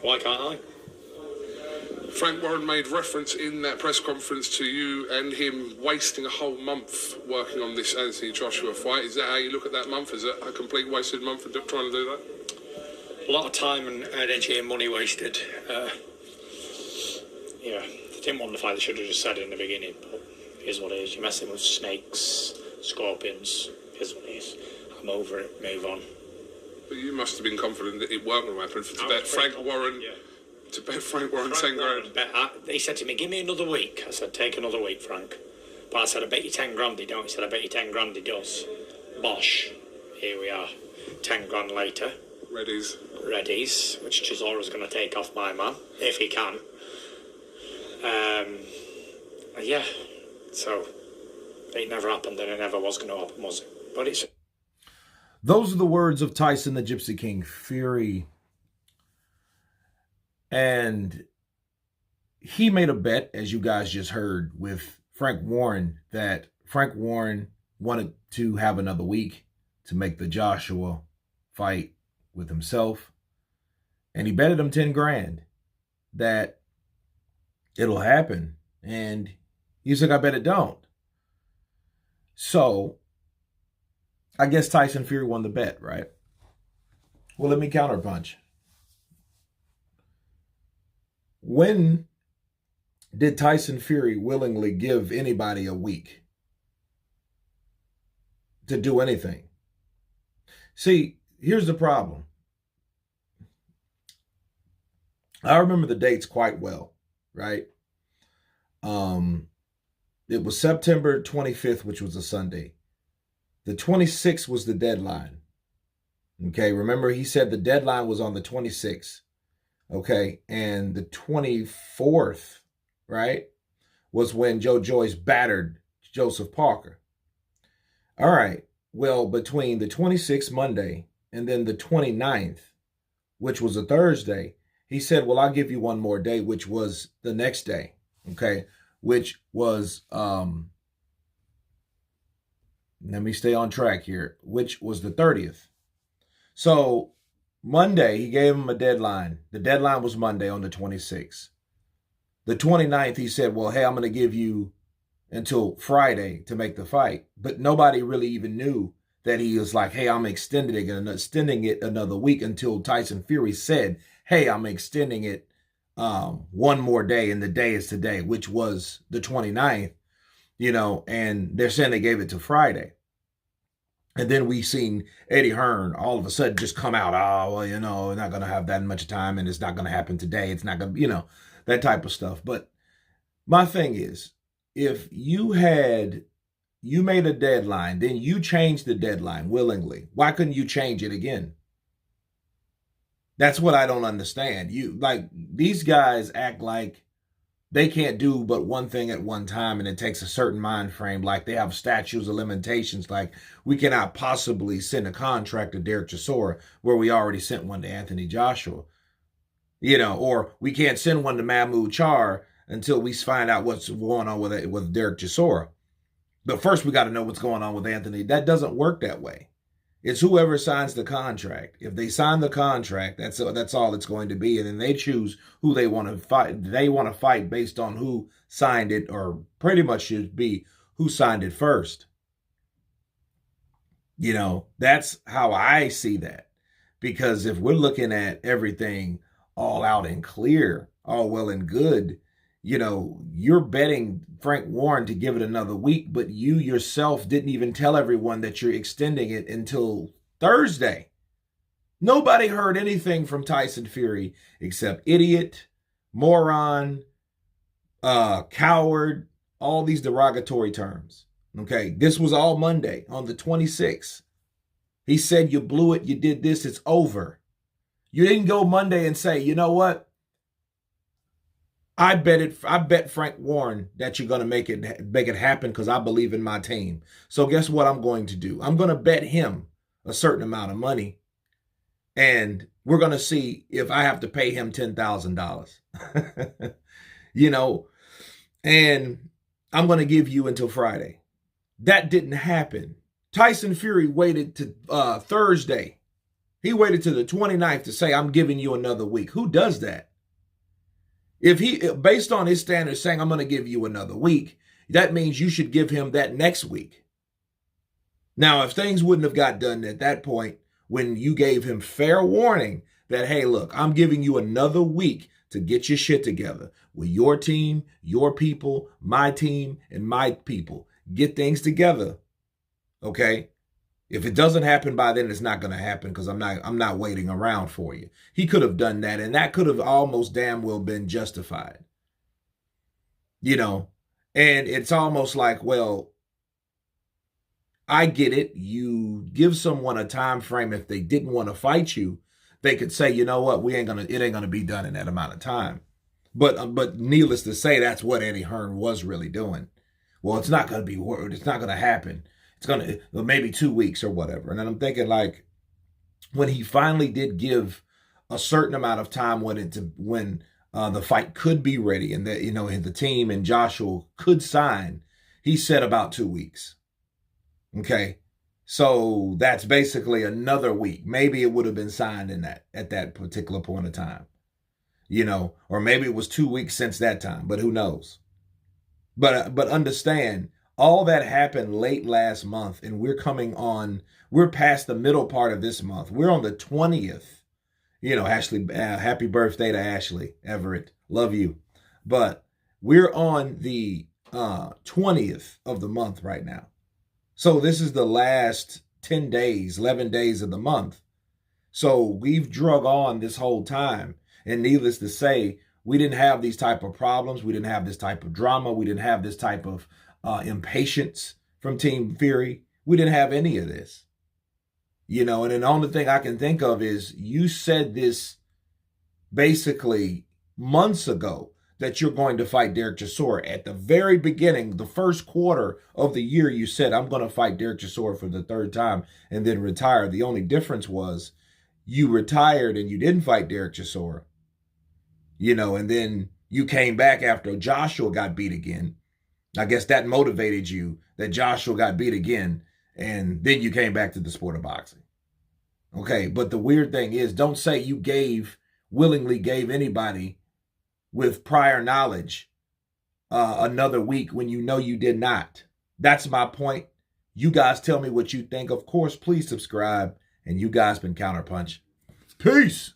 Why can't I? Frank Warren made reference in that press conference to you and him wasting a whole month working on this Anthony Joshua fight. Is that how you look at that month? Is it a complete wasted month of trying to do that? A lot of time and energy and money wasted. Yeah, they didn't want the fight. They should have just said it in the beginning. But here's what it is. You're messing with snakes, scorpions. Here's what it is. I'm over it. Move on. But you must have been confident that it weren't going to happen. To bet Frank Warren, yeah. To bet Frank Warren 10 grand. He said to me, "Give me another week." I said, "Take another week, Frank." But I said, "I bet you 10 grand he don't." He said, "I bet you 10 grand he does." Bosh. Here we are. 10 grand later. Readies, which Chisora's going to take off my man, if he can. Yeah. So, it never happened and it never was going to happen, was it? But it's... Those are the words of Tyson the Gypsy King Fury. And he made a bet, as you guys just heard, with Frank Warren, that Frank Warren wanted to have another week to make the Joshua fight with himself. And he betted him 10 grand that it'll happen. And he's like, I bet it don't. So I guess Tyson Fury won the bet, right? Well, let me counterpunch. When did Tyson Fury willingly give anybody a week to do anything? See, here's the problem. I remember the dates quite well, right? It was September 25th, which was a Sunday. The 26th was the deadline. Okay, remember he said the deadline was on the 26th. Okay, and the 24th, right, was when Joe Joyce battered Joseph Parker. All right, well, between the 26th Monday and then the 29th, which was a Thursday, he said, well, I'll give you one more day, which was the next day, okay, which was, let me stay on track here, which was the 30th. So Monday, he gave him a deadline. The deadline was Monday on the 26th. The 29th, he said, well, hey, I'm going to give you until Friday to make the fight. But nobody really even knew that he was like, hey, I'm extending it another week, until Tyson Fury said, hey, I'm extending it one more day, and the day is today, which was the 29th, and they're saying they gave it to Friday. And then we seen Eddie Hearn all of a sudden just come out, oh, well, we're not going to have that much time, and it's not going to happen today. It's not going to, that type of stuff. But my thing is, if you made a deadline, then you changed the deadline willingly. Why couldn't you change it again? That's what I don't understand. These guys act like they can't do but one thing at one time, and it takes a certain mind frame. Like they have statutes of limitations. Like we cannot possibly send a contract to Derek Chisora where we already sent one to Anthony Joshua, or we can't send one to Mahmoud Char until we find out what's going on with Derek Chisora. But first we got to know what's going on with Anthony. That doesn't work that way. It's whoever signs the contract. If they sign the contract, that's all it's going to be. And then they choose who they want to fight. They want to fight based on who signed it, or pretty much should be who signed it first. That's how I see that. Because if we're looking at everything all out and clear, all well and good, you're betting Frank Warren to give it another week, but you yourself didn't even tell everyone that you're extending it until Thursday. Nobody heard anything from Tyson Fury except idiot, moron, coward, all these derogatory terms. Okay, this was all Monday on the 26th. He said, you blew it, you did this, it's over. You didn't go Monday and say, you know what? I bet Frank Warren that you're going to make it happen because I believe in my team. So guess what I'm going to do? I'm going to bet him a certain amount of money, and we're going to see if I have to pay him $10,000. And I'm going to give you until Friday. That didn't happen. Tyson Fury waited to Thursday He waited to the 29th to say, I'm giving you another week. Who does that? If he, based on his standards, saying, I'm going to give you another week, that means you should give him that next week. Now, if things wouldn't have got done at that point, when you gave him fair warning that, hey, look, I'm giving you another week to get your shit together with your team, your people, my team, and my people. Get things together. Okay? If it doesn't happen by then, it's not going to happen because I'm not waiting around for you. He could have done that, and that could have almost damn well been justified. You know, and it's almost like, well, I get it. You give someone a time frame. If they didn't want to fight you, they could say, you know what, it ain't gonna be done in that amount of time. But needless to say, that's what Eddie Hearn was really doing. Well, it's not gonna be. It's not gonna happen. It's gonna maybe 2 weeks or whatever. And then I'm thinking, like, when he finally did give a certain amount of time when the fight could be ready and that the team and Joshua could sign, he said about 2 weeks. Okay, so that's basically another week. Maybe it would have been signed at that particular point of time, or maybe it was 2 weeks since that time. But who knows? But understand, all that happened late last month, and we're past the middle part of this month. We're on the 20th. Ashley, happy birthday to Ashley Everett. Love you. But we're on the 20th of the month right now. So this is the last 10 days, 11 days of the month. So we've drug on this whole time. And needless to say, we didn't have these type of problems. We didn't have this type of drama. We didn't have this type of impatience from Team Fury. We didn't have any of this. And the only thing I can think of is you said this basically months ago, that you're going to fight Derek Chisora. At the very beginning, the first quarter of the year, you said, I'm going to fight Derek Chisora for the third time and then retire. The only difference was you retired and you didn't fight Derek Chisora. And then you came back after Joshua got beat again. I guess that motivated you, that Joshua got beat again, and then you came back to the sport of boxing. Okay, but the weird thing is, don't say you willingly gave anybody with prior knowledge another week when you know you did not. That's my point. You guys tell me what you think. Of course, please subscribe. And you guys been Counterpunch. Peace.